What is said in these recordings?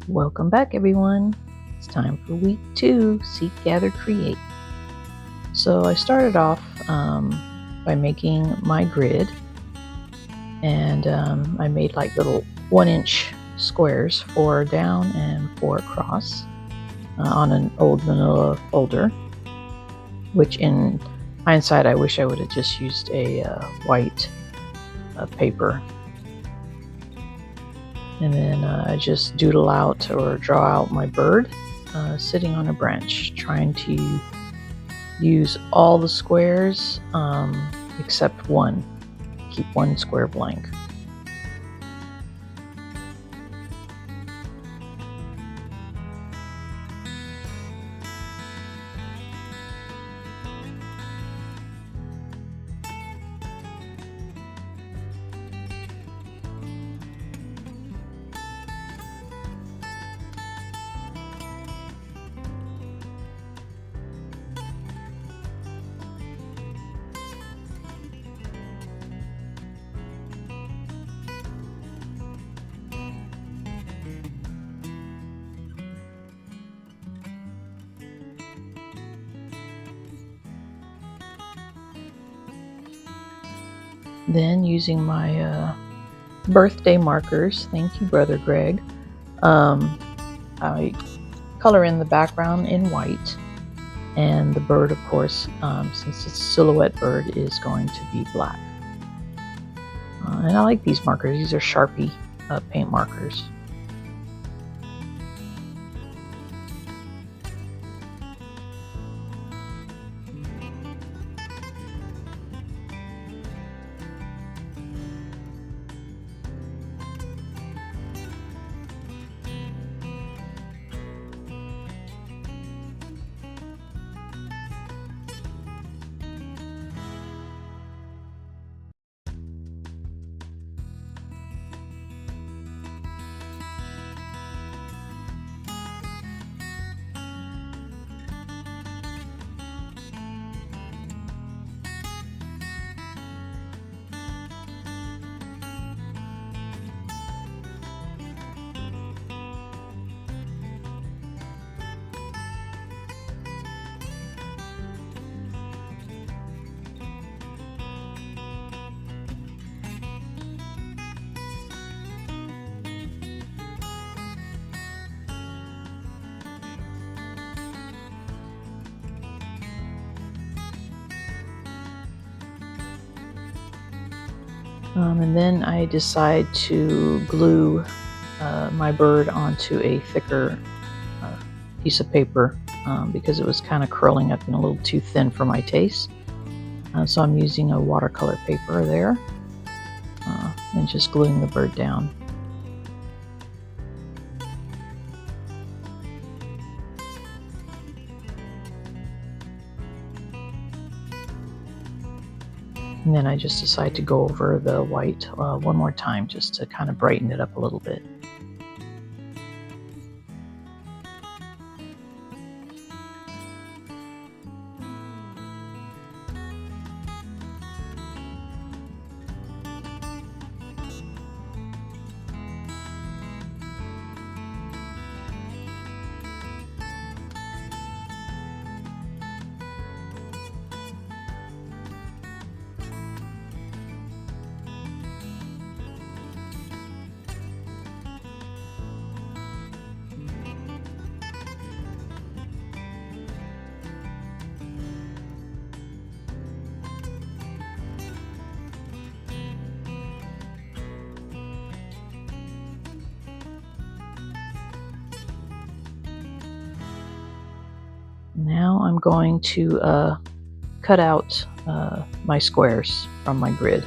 Welcome back, everyone. It's time for week 2, Seek, Gather, Create. So I started off by making my grid, and I made like little 1-inch squares, 4 down and 4 across, on an old manila folder, which in hindsight I wish I would have just used a white paper. And then I just doodle out or draw out my bird sitting on a branch, trying to use all the squares except one. Keep one square blank. Then using my birthday markers, thank you, Brother Greg, I color in the background in white, and the bird, of course, since it's a silhouette bird, is going to be black. And I like these markers. These are Sharpie paint markers. And then I decide to glue my bird onto a thicker piece of paper because it was kind of curling up and a little too thin for my taste. So I'm using a watercolor paper there and just gluing the bird down. And then I just decide to go over the white one more time just to kind of brighten it up a little bit. Now I'm going to cut out my squares from my grid.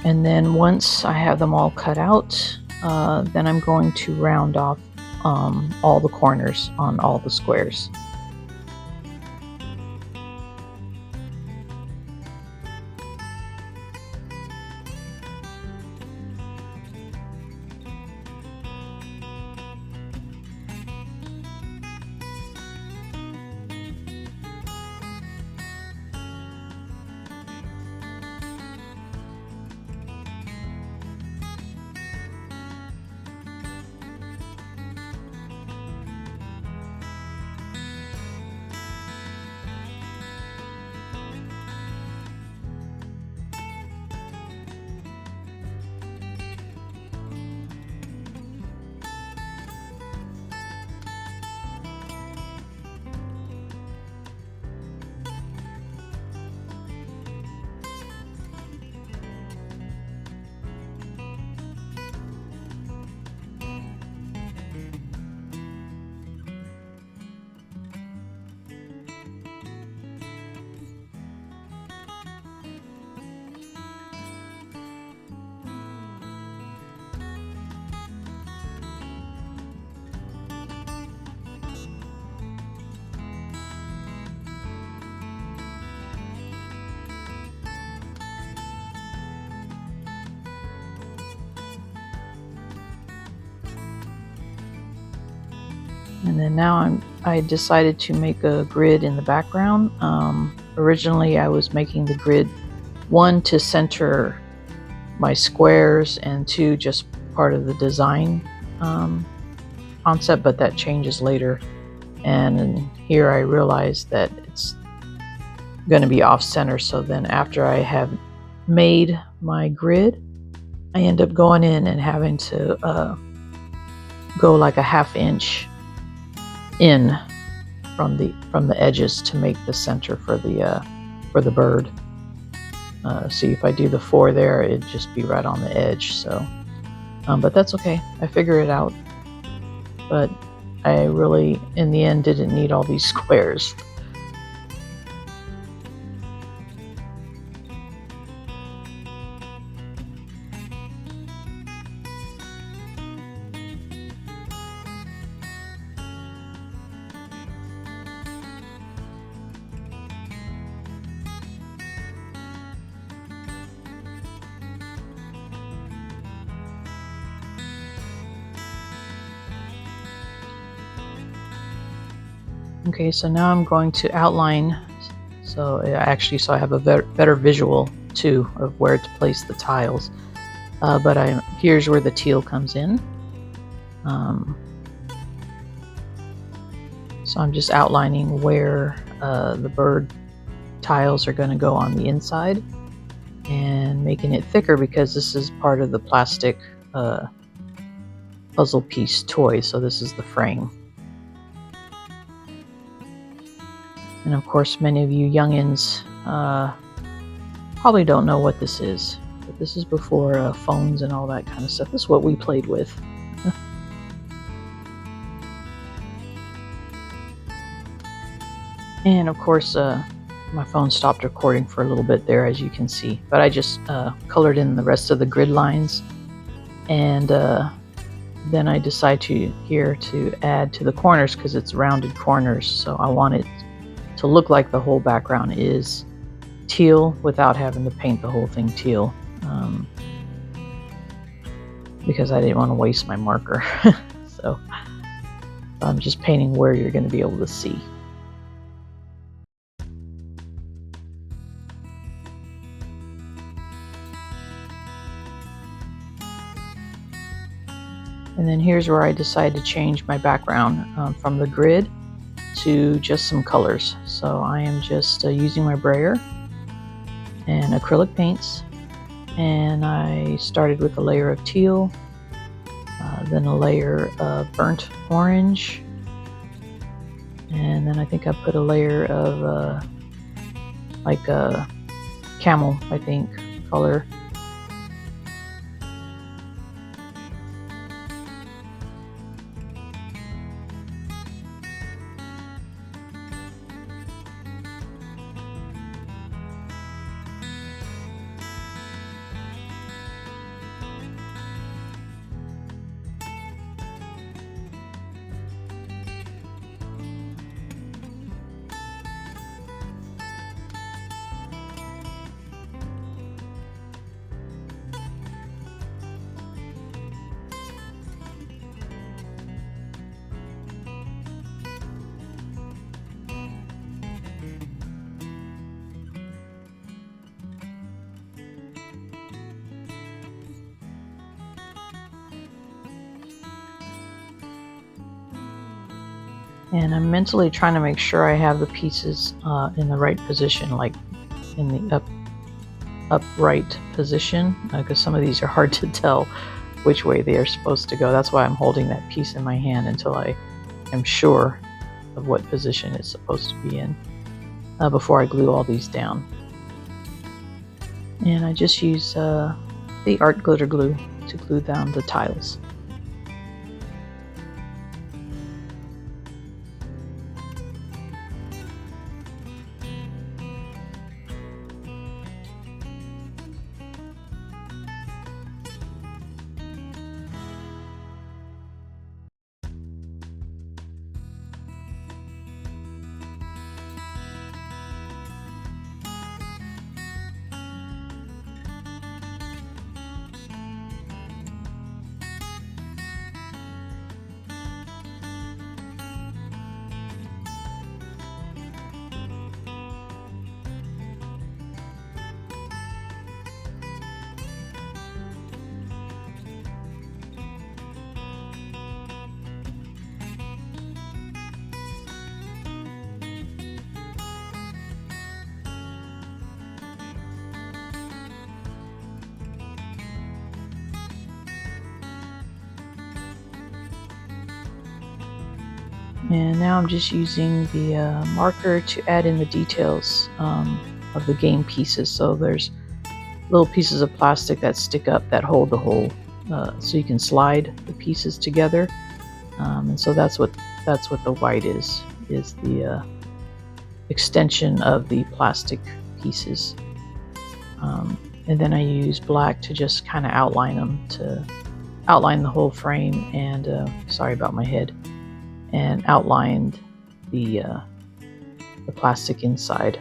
And then once I have them all cut out, then I'm going to round off all the corners on all the squares. And then now I decided to make a grid in the background. Originally I was making the grid, 1 to center my squares and 2 just part of the design concept, but that changes later. And here I realized that it's going to be off center, so then after I have made my grid, I end up going in and having to go like a 1/2 inch in from the edges to make the center for the bird. See, if I do the 4 there, it'd just be right on the edge. So, but that's okay. I figure it out. But I really, in the end, didn't need all these squares. Okay, so now I'm going to outline. So I have a better visual too of where to place the tiles. But here's where the teal comes in. So I'm just outlining where the bird tiles are going to go on the inside and making it thicker because this is part of the plastic puzzle piece toy. So this is the frame. And of course, many of you youngins probably don't know what this is. But this is before phones and all that kind of stuff. This is what we played with. And of course, my phone stopped recording for a little bit there, as you can see. But I just colored in the rest of the grid lines. And then I decide to add to the corners because it's rounded corners. So I want it to look like the whole background is teal without having to paint the whole thing teal. Because I didn't want to waste my marker. So I'm just painting where you're going to be able to see. And then here's where I decide to change my background from the grid to just some colors. So I am just using my brayer and acrylic paints. And I started with a layer of teal, then a layer of burnt orange, and then I think I put a layer of like a camel, I think, color. And I'm mentally trying to make sure I have the pieces in the right position, like in the upright position, because some of these are hard to tell which way they are supposed to go. That's why I'm holding that piece in my hand until I am sure of what position it's supposed to be in before I glue all these down. And I just use the art glitter glue to glue down the tiles. And now I'm just using the marker to add in the details of the game pieces. So there's little pieces of plastic that stick up that hold the hole, so you can slide the pieces together. And so that's what the white is the extension of the plastic pieces. And then I use black to just kind of outline them, to outline the whole frame, and sorry about my head, and outlined the plastic inside.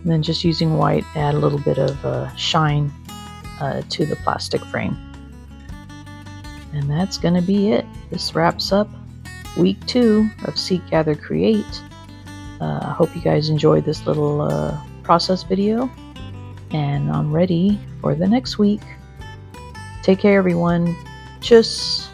And then just using white, add a little bit of shine to the plastic frame. And that's going to be it. This wraps up week 2 of Seek, Gather, Create. I hope you guys enjoyed this little process video, and I'm ready for the next week. Take care, everyone. Tschüss.